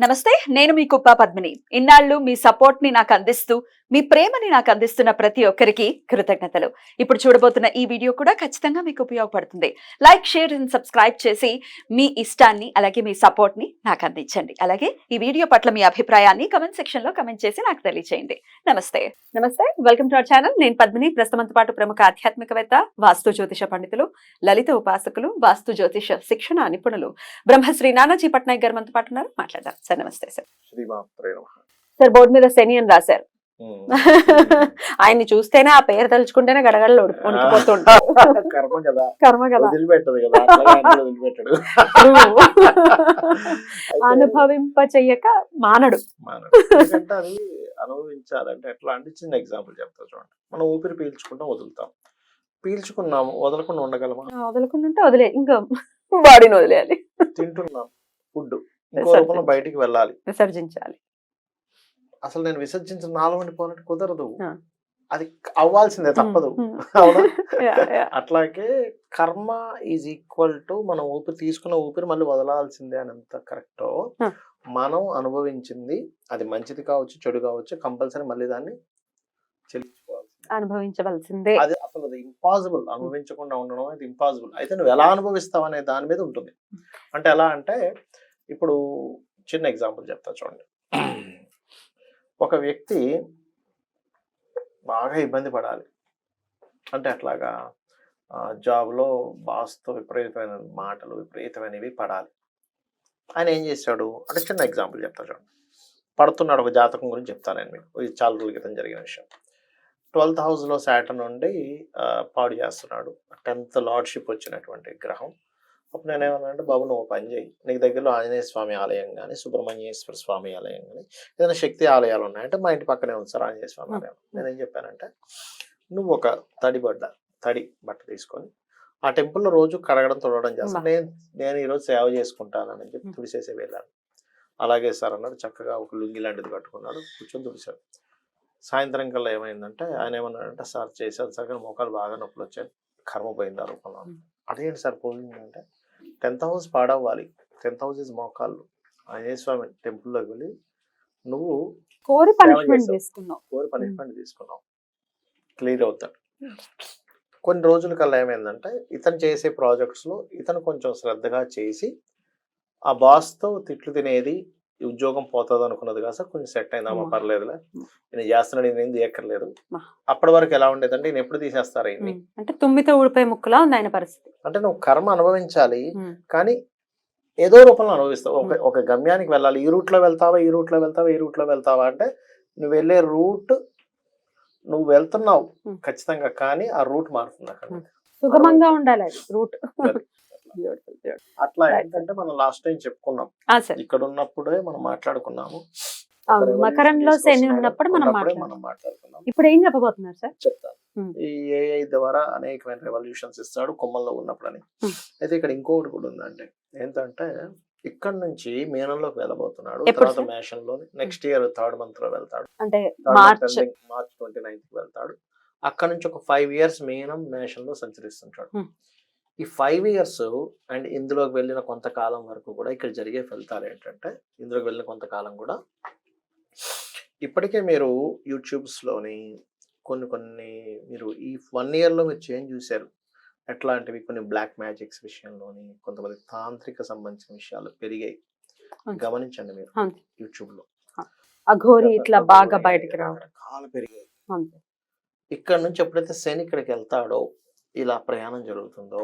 నమస్తే, నేను మీ కుప్ప పద్మిని. ఇన్నాళ్ళు మీ సపోర్ట్ ని నాకు అందిస్తూ, మీ ప్రేమని నాకు అందిస్తున్న ప్రతి ఒక్కరికి కృతజ్ఞతలు. ఇప్పుడు చూడబోతున్న ఈ వీడియో కూడా ఖచ్చితంగా మీకు ఉపయోగపడుతుంది. లైక్, షేర్ అండ్ సబ్స్క్రైబ్ చేసి మీ ఇష్టాన్ని అలాగే మీ సపోర్ట్ ని నాకు అందించండి. అలాగే ఈ వీడియో పట్ల మీ అభిప్రాయాన్ని కమెంట్ సెక్షన్ లో కమెంట్ చేసి నాకు తెలియజేయండి. నమస్తే. Welcome to our channel. నేను పద్మిని. ప్రస్తుతంతో పాటు ప్రముఖ ఆధ్యాత్మికవేత్త, వాస్తు జ్యోతిష పండితులు, లలిత ఉపాసకులు, వాస్తు జ్యోతిష శిక్షణ నిపుణులు బ్రహ్మశ్రీ నానాజీ పట్నాయక్ గారు మనతో పాటు ఉన్నారు. మాట్లాడదాం సార్. నమస్తే సార్. సార్, బోర్డు మీద శని అని రాశారు. ఆయన్ని చూస్తేనే, ఆ పేరు తలుచుకుంటేనే గడగడలు వణికిపోతుంటారు. కర్మ కదా. అనుభవింప చెయ్యక మానడు. అది అనుభవించాలంటే ఎట్లా అంటే చిన్న ఎగ్జాంపుల్ చెప్తా చూడండి. మనం ఊపిరి పీల్చుకుంటాం, వదులుతాం. పీల్చుకున్నాము, వదలకుండా ఉండగలమా? వదలకుండా వదిలే, ఇంకా బాడీని వదిలేయాలి. తింటున్నాం ఫుడ్, ఇంకో రూపంలో బయటికి వెళ్ళాలి, విసర్జించాలి. అసలు నేను విసర్జించిన నాలో ఉండిపోవాలంటే కుదరదు, అది అవ్వాల్సిందే, తప్పదు. అవునా? అట్లాగే కర్మ ఈజ్ ఈక్వల్ టు మనం ఊపిరి తీసుకున్న ఊపిరి మళ్ళీ వదలాల్సిందే అని ఎంత కరెక్టో, మనం అనుభవించింది అది మంచిది కావచ్చు, చెడు కావచ్చు, కంపల్సరీ మళ్ళీ దాన్ని అనుభవించవలసిందే. అది అసలు అది ఇంపాసిబుల్. అనుభవించకుండా ఉండడం అనేది ఇంపాసిబుల్. అయితే నువ్వు ఎలా అనుభవిస్తావు అనే దాని మీద ఉంటుంది. అంటే ఎలా అంటే, ఇప్పుడు చిన్న ఎగ్జాంపుల్ చెప్తా చూడండి. ఒక వ్యక్తి బాగా ఇబ్బంది పడాలి అంటే అట్లాగా జాబ్లో బాస్తో విపరీతమైన మాటలు, విపరీతమైనవి పడాలి. ఆయన ఏం చేశాడు అంటే, చిన్న ఎగ్జాంపుల్ చెప్తా చూడండి. పడుతున్నాడు. ఒక జాతకం గురించి చెప్తాను నేను మీకు. ఇది చాలా రోజుల క్రితం జరిగిన విషయం. 12th హౌస్లో శాటర్న్ నుండి పాడు చేస్తున్నాడు. 10th లార్డ్షిప్ వచ్చినటువంటి గ్రహం. అప్పుడు నేనేమన్నా అంటే, బాబు నువ్వు పని చేయి, నీకు దగ్గరలో ఆంజనేయ స్వామి ఆలయం కానీ, సుబ్రహ్మణ్యేశ్వర స్వామి ఆలయం కానీ, ఏదైనా శక్తి ఆలయాలు ఉన్నాయంటే, మా ఇంటి పక్కనే ఉంది సార్ ఆంజనేయ స్వామి ఆలయం. నేనేం చెప్పానంటే, నువ్వు ఒక తడి బట్ట తీసుకొని ఆ టెంపుల్లో రోజు కడగడం, తుడవడం చేస్తాను. నేను ఈరోజు సేవ చేసుకుంటానని చెప్పి తుడిసేసి వెళ్ళాను. అలాగే సార్ అన్నాడు. చక్కగా ఒక లుంగి లాంటిది కట్టుకున్నాడు, కూర్చొని తుడిచాడు. సాయంత్రం కల్లా ఏమైందంటే, ఆయన ఏమన్నాడంటే, సార్ చేశాను సార్, కానీ మోకాలు బాగా నొప్పులు వచ్చాయి, కర్మ పోయింది ఆ రూపంలో. అదేంటి సార్ పోయిందంటే, 10th house పాడవ్వాలి, 10th house is మోకాళ్ళు. ఆంజనేయ స్వామి టెంపుల్లోకి వెళ్ళి నువ్వు కోరి పనిష్మెంట్ తీసుకున్నావు, క్లియర్ అవుతాడు. కొన్ని రోజుల కల్లా ఏమైందంటే, ఇతను చేసే ప్రాజెక్ట్స్లో ఇతను కొంచెం శ్రద్ధగా చేసి, ఆ బాస్తో తిట్లు తినేది, ఉద్యోగం పోతుంది అనుకున్నది కాదు సార్, కొంచెం సెట్ అయిందమ్మా, పర్లేదులే, నేను చేస్తున్నాడు, నేను ఏం తీయక్కర్లేదు. అప్పటి వరకు ఎలా ఉండేదంటే, నేను ఎప్పుడు తీసేస్తారు ఇన్ని అంటే తుమ్మితో ఊడిపోయే ముక్కులా ఉంది ఆయన పరిస్థితి. అంటే నువ్వు కర్మ అనుభవించాలి, కానీ ఏదో రూపంలో అనుభవిస్తావు. ఒక గమ్యానికి వెళ్ళాలి. ఈ రూట్లో వెళ్తావా, ఈ రూట్లో వెళ్తావా, ఈ రూట్లో వెళ్తావా అంటే, నువ్వు వెళ్ళే రూట్ నువ్వు వెళ్తున్నావు ఖచ్చితంగా, కానీ ఆ రూట్ మారుతుంది. అక్కడ సుగమంగా ఉండాలి రూట్. అట్లా ఏంటంటే, మనం లాస్ట్ టైం చెప్పుకున్నాం, ఇక్కడ ఉన్నప్పుడే మనం మాట్లాడుకున్నాము. మకరంలో శని ఉన్నప్పుడు మనం మాట్లాడుకున్నాం. ఇప్పుడు ఏం చెప్పబోతున్నారు సార్? చెప్తాను. ఈ ఏఐ ద్వారా అనేకమైన రెవల్యూషన్స్ ఇస్తాడు కొమ్మల్లో ఉన్నప్పుడని. అయితే ఇక్కడ ఇంకొకటి కూడా ఉందండి. ఏంటంటే, ఇక్కడ నుంచి మీనంలోకి వెళ్ళబోతున్నాడు, తర్వాత మేషంలో నెక్స్ట్ ఇయర్ 3rd month లో వెళ్తాడు, అంటే మార్చ్ 29th వెళ్తాడు. అక్కడ నుంచి ఒక 5 years మీనం మేషంలో సంచరిస్తుంటాడు. ఈ 5 years అండ్ ఇందులోకి వెళ్ళిన కొంతకాలం వరకు కూడా ఇక్కడ జరిగే ఫలితాలు ఏంటంటే, ఇందులోకి వెళ్ళిన కొంతకాలం కూడా ఇప్పటికే మీరు యూట్యూబ్స్లోని కొన్ని మీరు ఈ 1 yearలో మీరు చేంజ్ చూశారు. ఎట్లాంటివి, కొన్ని బ్లాక్ మ్యాజిక్స్ విషయంలోని, కొంతమంది తాంత్రిక సంబంధించిన విషయాలు పెరిగాయి. గమనించండి మీరు యూట్యూబ్లో. అఘోరి ఇట్లా బాగా బయటికి రకరకాలు పెరిగాయి. ఇక్కడ నుంచి ఎప్పుడైతే శని ఇక్కడికి వెళ్తాడో, ఇలా ప్రయాణం జరుగుతుందో,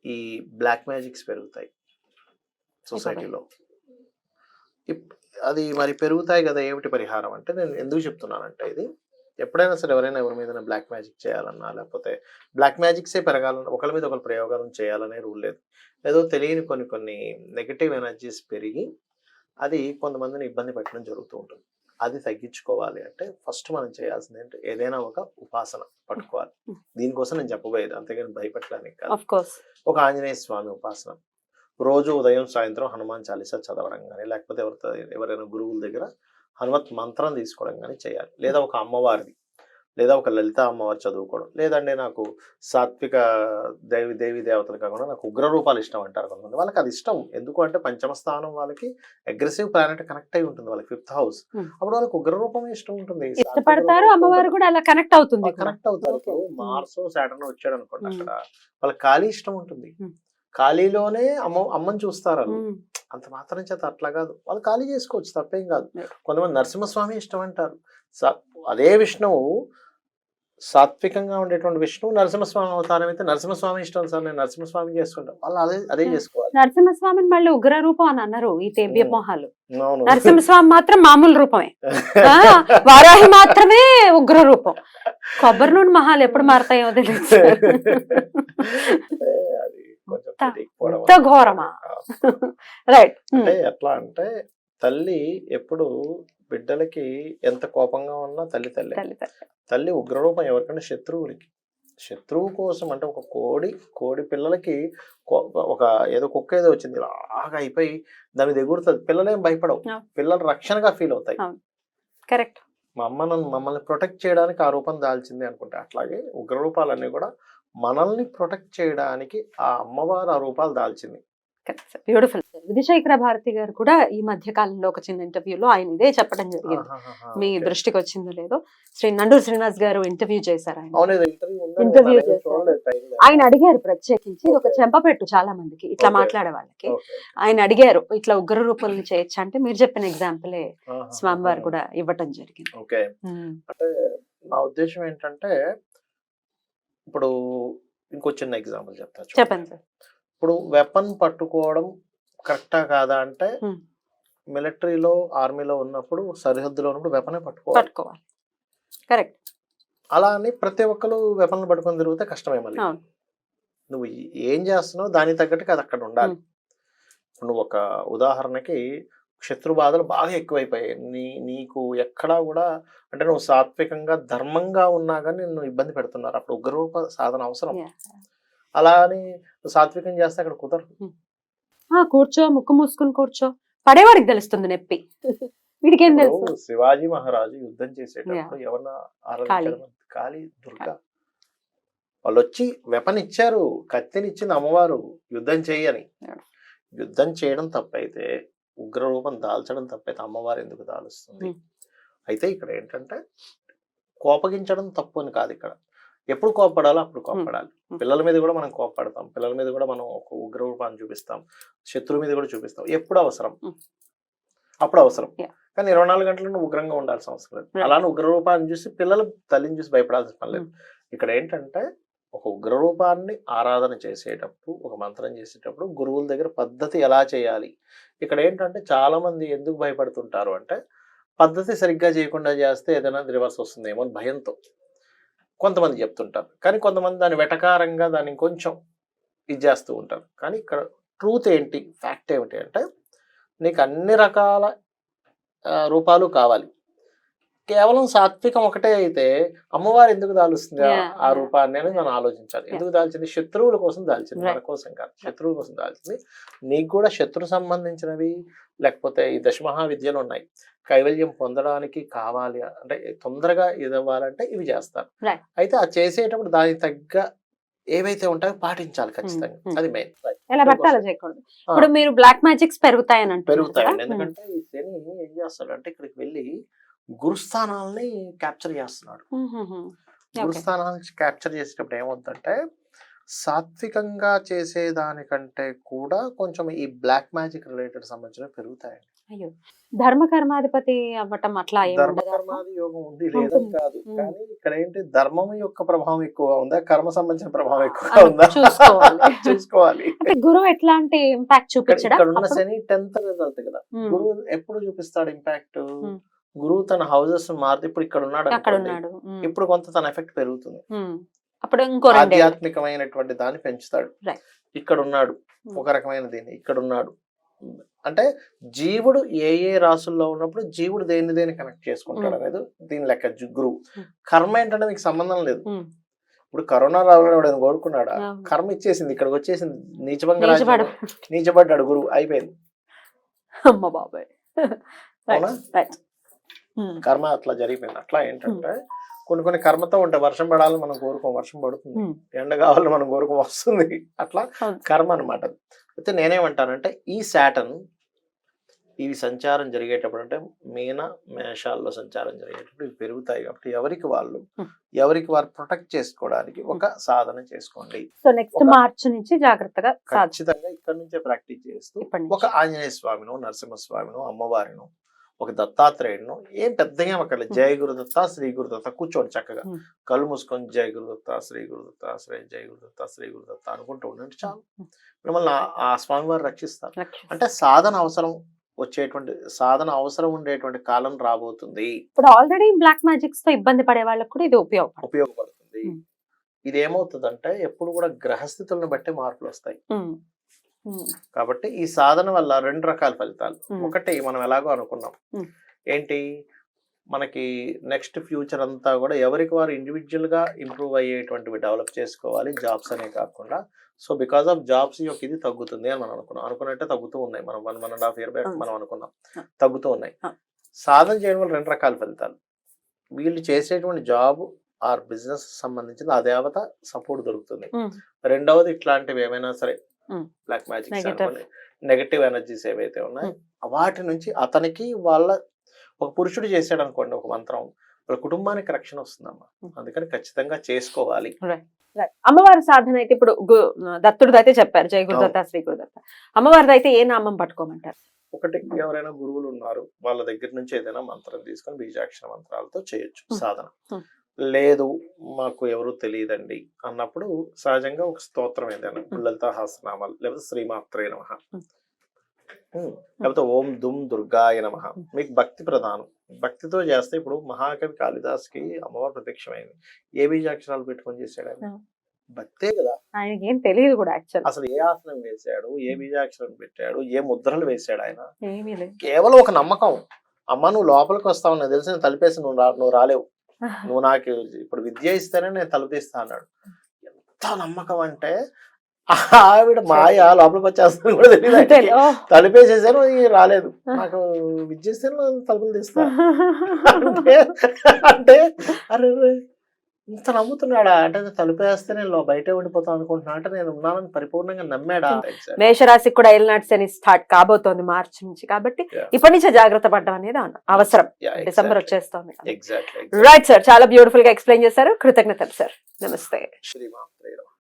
ఈ బ్లాక్ మ్యాజిక్స్ పెరుగుతాయి సొసైటీలో. అది మరి పెరుగుతాయి కదా. ఏమిటి పరిహారం అంటే, నేను ఎందుకు చెప్తున్నానంటే, ఇది ఎప్పుడైనా సరే ఎవరైనా ఎవరి మీద బ్లాక్ మ్యాజిక్ చేయాలన్నా, లేకపోతే బ్లాక్ మ్యాజిక్సే పెరగాలన్నా, ఒకరి మీద ఒకరు ప్రయోగాలను చేయాలనే రూల్ లేదు. ఏదో తెలియని కొన్ని నెగటివ్ ఎనర్జీస్ పెరిగి అది కొంతమందిని ఇబ్బంది పెట్టడం జరుగుతూ ఉంటుంది. అది తగ్గించుకోవాలి అంటే ఫస్ట్ మనం చేయాల్సింది ఏంటి, ఏదైనా ఒక ఉపాసన పట్టుకోవాలి. దీనికోసం నేను చెప్పబోయేది, అంతేగాని భయపెట్టడానికి కాదు. ఒక ఆంజనేయ స్వామి ఉపాసన రోజు ఉదయం సాయంత్రం హనుమాన్ చాలీసా చదవడం కానీ, లేకపోతే ఎవరైనా గురువుల దగ్గర హనుమత్ మంత్రం తీసుకోవడం కానీ చేయాలి. లేదా ఒక అమ్మవారిది లేదా ఒక లలిత అమ్మవారు చదువుకోవడం, లేదండి నాకు సాత్విక దేవి దేవతలు కాకుండా నాకు ఉగ్ర రూపాలు ఇష్టం అంటారు కొంతమంది. వాళ్ళకి అది ఇష్టం. ఎందుకు అంటే పంచమ స్థానం వాళ్ళకి అగ్రెసివ్ ప్లానెట్ కనెక్ట్ అయి ఉంటుంది, వాళ్ళకి 5th హౌస్. అప్పుడు వాళ్ళకి ఉగ్ర రూపమే ఇష్టం ఉంటుంది, ఇష్టపడతారు, అమ్మవారు కూడా అలా కనెక్ట్ అవుతుంది. కనెక్ట్ అవుతారు. ఇప్పుడు మార్స్ సాటర్న్ వచ్చాడు అనుకోండి, అక్కడ వాళ్ళకి ఖాళీ ఇష్టం ఉంటుంది. ఖాళీలోనే అమ్మని చూస్తారు వాళ్ళు. అంత మాత్రం చేత అట్లా కాదు, వాళ్ళు ఖాళీ చేసుకోవచ్చు, తప్పేం కాదు. కొంతమంది నరసింహస్వామి ఇష్టం అంటారు. అదే విష్ణువు సాత్వికంగా ఉండేటువంటి విష్ణువు నరసింహస్వామి అవతారం అయితే నరసింహస్వామి ఇష్టం సార్, నేను నరసింహస్వామి చేసుకుంటాం, వాళ్ళు అదే చేసుకోవాలి. నరసింహస్వామిని మళ్ళీ ఉగ్ర రూపం అని అన్నారు ఈ తేబ్య మొహాలు. అవును. నరసింహస్వామి మాత్రం మామూలు రూపమే, వారాహి మాత్రమే ఉగ్ర రూపం. కొబ్బరి నూనె మహాలు ఎప్పుడు మారతాయో తెలియదు. ఘోరమా? రైట్. అంటే ఎట్లా అంటే తల్లి ఎప్పుడు బిడ్డలకి ఎంత కోపంగా ఉన్నా తల్లి ఉగ్రరూపం ఎవరికంటే శత్రువులకి. శత్రువు కోసం అంటే ఒక కోడి పిల్లలకి ఒక ఏదో కుక్క ఏదో వచ్చింది లాగా అయిపోయి దాని ఎగురుతుంది, పిల్లలేం భయపడవు, పిల్లలు రక్షణగా ఫీల్ అవుతాయి. కరెక్ట్. మమ్మల్ని ప్రొటెక్ట్ చేయడానికి ఆ రూపం దాల్చింది అనుకుంటే, అట్లాగే ఉగ్ర రూపాలన్నీ కూడా మనల్ని ప్రొటెక్ట్ చేయడానికి ఆ అమ్మవారు ఆ రూపాలు దాల్చింది. బ్యూటిఫుల్. విధిశేఖర భారతి గారు కూడా ఈ మధ్య కాలంలో ఒక చిన్న ఇంటర్వ్యూలో ఆయన ఇదే చెప్పడం జరిగింది. మీ దృష్టికి వచ్చిందో లేదో, శ్రీ నండూరు శ్రీనివాస్ గారు ఇంటర్వ్యూ చేశారు. ఇంటర్వ్యూ చేశారు. ఆయన అడిగారు ప్రత్యేకించి, ఇది ఒక చెంపపెట్టు చాలా మందికి ఇట్లా మాట్లాడే వాళ్ళకి. ఆయన అడిగారు ఇట్లా ఉగ్ర రూపాలను చేయొచ్చు అంటే, మీరు చెప్పిన ఎగ్జాంపులే స్వామివారు కూడా ఇవ్వటం జరిగింది. ఓకే. అంటే నా ఉద్దేశం ఏంటంటే, ఇప్పుడు ఇంకో చిన్న ఎగ్జాంపుల్ చెప్తా. చెప్పండి సార్. ఇప్పుడు వెపన్ పట్టుకోవడం కరెక్టా కాదా అంటే, మిలిటరీలో ఆర్మీలో ఉన్నప్పుడు సరిహద్దులో ఉన్నప్పుడు వెపనే పట్టుకోవాలి. కరెక్ట్. అలా అని ప్రతి ఒక్కరు వెపన్లు పట్టుకొని తిరిగితే కష్టమే. మళ్ళీ నువ్వు ఏం చేస్తున్నావు దానికి తగ్గట్టుగా అది అక్కడ ఉండాలి. నువ్వు ఒక ఉదాహరణకి శత్రు బాధలు బాగా ఎక్కువైపోయాయి, నీకు ఎక్కడా కూడా అంటే నువ్వు సాత్వికంగా ధర్మంగా ఉన్నా కానీ నిన్ను ఇబ్బంది పెడుతున్నారు, అప్పుడు ఉగ్రరూప సాధన అవసరం. అలా అని సాత్వికం చేస్తే అక్కడ కుదరదు. కూర్చో, ముక్కు మూసుకుని కూర్చో, పడేవాడికి తెలుస్తుంది నొప్పి, వీడికేం తెలుసు. శివాజీ మహారాజు యుద్ధం చేసేటప్పుడు ఎవరన్నా ఆరాధించడం, కాళీ దుర్గా, వాళ్ళు వచ్చి వెపన్ ఇచ్చారు, కత్తిని ఇచ్చింది అమ్మవారు, యుద్ధం చేయని. యుద్ధం చేయడం తప్పైతే, ఉగ్ర రూపం దాల్చడం తప్పైతే అమ్మవారు ఎందుకు దాలుస్తుంది? అయితే ఇక్కడ ఏంటంటే కోపగించడం తప్పు అని కాదు, ఇక్కడ ఎప్పుడు కోపడాలో అప్పుడు కోపడాలి. పిల్లల మీద కూడా మనం కోపడతాం, పిల్లల మీద కూడా మనం ఒక ఉగ్ర రూపాన్ని చూపిస్తాం, శత్రువు మీద కూడా చూపిస్తాం. ఎప్పుడు అవసరం అప్పుడు అవసరం, కానీ 24 గంటలను ఉగ్రంగా ఉండాల్సిన అవసరం లేదు. అలానే ఉగ్ర రూపాన్ని చూసి పిల్లలు తల్లిని చూసి భయపడాల్సిన పని లేదు. ఇక్కడ ఏంటంటే ఒక ఉగ్ర రూపాన్ని ఆరాధన చేసేటప్పుడు, ఒక మంత్రం చేసేటప్పుడు గురువుల దగ్గర పద్ధతి ఎలా చేయాలి. ఇక్కడ ఏంటంటే చాలా మంది ఎందుకు భయపడుతుంటారు అంటే, పద్ధతి సరిగ్గా చేయకుండా చేస్తే ఏదైనా రివర్స్ వస్తుందేమో అని భయంతో కొంతమంది చెప్తుంటారు. కానీ కొంతమంది దాన్ని వెటకారంగా దాన్ని కొంచెం ఇది చేస్తూ ఉంటారు. కానీ ఇక్కడ ట్రూత్ ఏంటి, ఫ్యాక్ట్ ఏమిటి అంటే, నీకు అన్ని రకాల రూపాలు కావాలి, కేవలం సాత్వికం ఒకటే అయితే అమ్మవారు ఎందుకు దాలుస్తుంది ఆ రూపాన్ని అనేది మనం ఆలోచించాలి. ఎందుకు దాల్చింది? శత్రువుల కోసం దాల్చింది, మన కోసం కాదు, శత్రువుల కోసం దాల్చింది. నీకు కూడా శత్రు సంబంధించినవి లేకపోతే ఈ దశమహా విద్యలు ఉన్నాయి, కైవల్యం పొందడానికి కావాలి అంటే తొందరగా ఇదవ్వాలంటే ఇవి చేస్తారు. అయితే అది చేసేటప్పుడు దానికి తగ్గ ఏవైతే ఉంటాయో పాటించాలి ఖచ్చితంగా, అది మెయిన్. ఇప్పుడు మీరు బ్లాక్ మ్యాజిక్స్ పెరుగుతాయని పెరుగుతాయండి, ఎందుకంటే ఈ శని ఏం చేస్తాడంటే ఇక్కడికి వెళ్ళి గురుస్థానాలని క్యాప్చర్ చేస్తున్నాడు. గురుస్థానాన్ని క్యాప్చర్ చేసేటప్పుడు ఏమవుతుందంటే, సాత్వికంగా చేసేదానికంటే కూడా కొంచెం ఈ బ్లాక్ మ్యాజిక్ రిలేటెడ్ సంబంధించినవి పెరుగుతాయండి. అయ్యో, ధర్మ కర్మాధిపతి అవ్వటం అట్లా ధర్మ కర్మాది యోగం ఉంది లేదని కాదు, కానీ ఇక్కడ ఏంటి ధర్మం యొక్క ప్రభావం ఎక్కువ ఉందా, కర్మ సంబంధించిన ప్రభావం ఎక్కువ ఉందా చూసుకోవాలి. గురువు ఎట్లాంటి ఇంపాక్ట్ చూపించడం? ఇక్కడ ఉన్న శని 10th రిజల్ట్ కదా, గురువు ఎప్పుడు చూపిస్తాడు ఇంపాక్ట్? గురువు తన హౌసెస్ మారితే ఇప్పుడు ఇక్కడ ఉన్నాడు, ఇప్పుడు కొంత తన ఎఫెక్ట్ పెరుగుతుంది, అప్పుడు ఇంకో ఆధ్యాత్మికమైనటువంటి దాన్ని పెంచుతాడు. ఇక్కడ ఉన్నాడు ఒక రకమైన దీన్ని, ఇక్కడ ఉన్నాడు అంటే జీవుడు ఏ ఏ రాసుల్లో ఉన్నప్పుడు జీవుడు దేని కనెక్ట్ చేసుకుంటాడు అనేది దీని లెక్క. గురువు కర్మ ఏంటంటే మీకు సంబంధం లేదు. ఇప్పుడు కరోనా రావాలని కోరుకున్నాడా, కర్మ ఇచ్చేసింది, ఇక్కడికి వచ్చేసింది, నీచబడ్డాడు గురువు, అయిపోయింది. అమ్మ బాబాయ్, అవునా? కర్మ అట్లా జరిగిపోయింది. అట్లా ఏంటంటే కొన్ని కొన్ని కర్మతో ఉంటాయి. వర్షం పడాలని మనం కోరుకోం, వర్షం పడుతుంది. ఎండ కావాలని మనం కోరుకోం, వస్తుంది. అట్లా అవును. కర్మ అనమాట. అయితే నేనేమంటానంటే ఈ శాటర్న్ ఇవి సంచారం జరిగేటప్పుడు అంటే మీన మేషాల్లో సంచారం జరిగేటప్పుడు ఇవి పెరుగుతాయి కాబట్టి ఎవరికి వారు ప్రొటెక్ట్ చేసుకోవడానికి ఒక సాధన చేసుకోండి. సో నెక్స్ట్ మార్చ్ నుంచి జాగ్రత్తగా ఖచ్చితంగా ఇక్కడ నుంచే ప్రాక్టీస్ చేస్తూ ఇప్పటి నుంచి. ఒక ఆంజనేయ స్వామినో, నరసింహస్వామినో, అమ్మవారినో, ఒక దత్తాత్రేయుడును, ఏం పెద్దగా అక్కడ జయ గురుదత్త, శ్రీ గురుదత్త కూర్చోండి చక్కగా, కళ్ళు మూసుకొని జయ గురుదత్త, శ్రీ గురుదత్త, జయ గురుదత్త, శ్రీ గురుదత్త అనుకుంటూ ఉండండి చాలు. మిమ్మల్ని ఆ స్వామివారు రక్షిస్తారు. అంటే సాధన అవసరం ఉండేటువంటి కాలం రాబోతుంది. ఇప్పుడు ఆల్రెడీ బ్లాక్ మ్యాజిక్స్ తో ఇబ్బంది పడే వాళ్ళకి కూడా ఇది ఉపయోగపడుతుంది. ఇది ఏమవుతుందంటే ఎప్పుడు కూడా గ్రహస్థితులను బట్టి మార్పులు వస్తాయి. కాబట్టి ఈ సాధన వల్ల 2 రకాల ఫలితాలు. ఒకటి మనం ఎలాగో అనుకున్నాం, ఏంటి మనకి నెక్స్ట్ ఫ్యూచర్ అంతా కూడా ఎవరికి వారు ఇండివిజువల్ గా ఇంప్రూవ్ అయ్యేటువంటివి డెవలప్ చేసుకోవాలి, జాబ్స్ అనే కాకుండా. సో బికాస్ ఆఫ్ జాబ్స్ యొక్క ఇది తగ్గుతుంది అని మనం అనుకున్నట్టే తగ్గుతూ ఉన్నాయి. మనం 1.5 year బ్యాక్ మనం అనుకున్నాం, తగ్గుతూ ఉన్నాయి. సాధన చేయడం వల్ల 2 రకాల ఫలితాలు. వీళ్ళు చేసేటువంటి జాబ్ ఆర్ బిజినెస్ సంబంధించిన ఆ దేవత సపోర్ట్ దొరుకుతుంది. రెండవది ఇట్లాంటివి ఏమైనా సరే బ్లాక్ మ్యాజిక్ నెగటివ్ ఎనర్జీస్ ఏవైతే ఉన్నాయో వాటి నుంచి అతనికి ఒక పురుషుడు చేసాడు అనుకోండి ఒక మంత్రం, వాళ్ళ కుటుంబానికి రక్షణ వస్తుందమ్మా. అందుకని ఖచ్చితంగా చేసుకోవాలి. అమ్మవారి సాధన అయితే ఇప్పుడు దత్తుడిది అయితే చెప్పారు, జయ గురుదత్త, శ్రీ గురుదత్త. అమ్మవారిది అయితే ఏ నామం పట్టుకోమంటారు? ఒకటి, ఎవరైనా గురువులు ఉన్నారు వాళ్ళ దగ్గర నుంచి ఏదైనా మంత్రం తీసుకొని బీజాక్షర మంత్రాలతో చేయొచ్చు సాధన. లేదు మాకు ఎవరు తెలియదండి అన్నప్పుడు సహజంగా ఒక స్తోత్రం ఏదైనా లలితా సహస్రనామాలు, లేకపోతే శ్రీమాత్రే నమః, లేకపోతే ఓం దుమ్ దుర్గాయ నమః. మీకు భక్తి ప్రధానం, భక్తితో చేస్తే ఇప్పుడు మహాకవి కాళిదాస్కి అమ్మవారు ప్రత్యక్షమైంది. ఏ బీజాక్షరాలు పెట్టుకొని చేశాడు ఆయన? భక్తే కదా. ఆయనకి ఏం తెలియదు కూడా అసలు ఏ ఆసనం వేశాడు, ఏ బీజాక్షరం పెట్టాడు, ఏ ముద్రలు వేశాడు ఆయన? కేవలం ఒక నమ్మకం. అమ్మ నువ్వు లోపలికి వస్తావు, నాకు తెలిసి నేను తలిపేసి నువ్వు రాలేవు, నువ్వు నాకు ఇప్పుడు విద్య ఇస్తేనే నేను తలుపుతీస్తా అన్నాడు. ఎంత నమ్మకం అంటే ఆవిడ మాయ లోపలికి వచ్చేస్తాను కూడా తెలియదు, తలుపేసేసాను రాలేదు, నాకు విద్య ఇస్తే తలుపులు తీస్తా అంటే అరే ఇంత నమ్ముతున్నాడా అంటే తలుపేస్తే నేను బయట ఉండిపోతాను అనుకుంటున్నా అంటే నేను ఉన్నానని పరిపూర్ణంగా నమ్మాడా. మేషరాశికి కూడా ఎల్నాట్స్ అని స్టార్ట్ కాబోతోంది మార్చి నుంచి, కాబట్టి ఇప్పటి నుంచే జాగ్రత్త పడడం అనేది అవసరం. డిసెంబర్ వచ్చేస్తోంది. రైట్ సార్, చాలా బ్యూటిఫుల్ గా ఎక్స్ప్లెయిన్ చేశారు. కృతజ్ఞతలు సార్. నమస్తే. శ్రీమాత్రే నమః.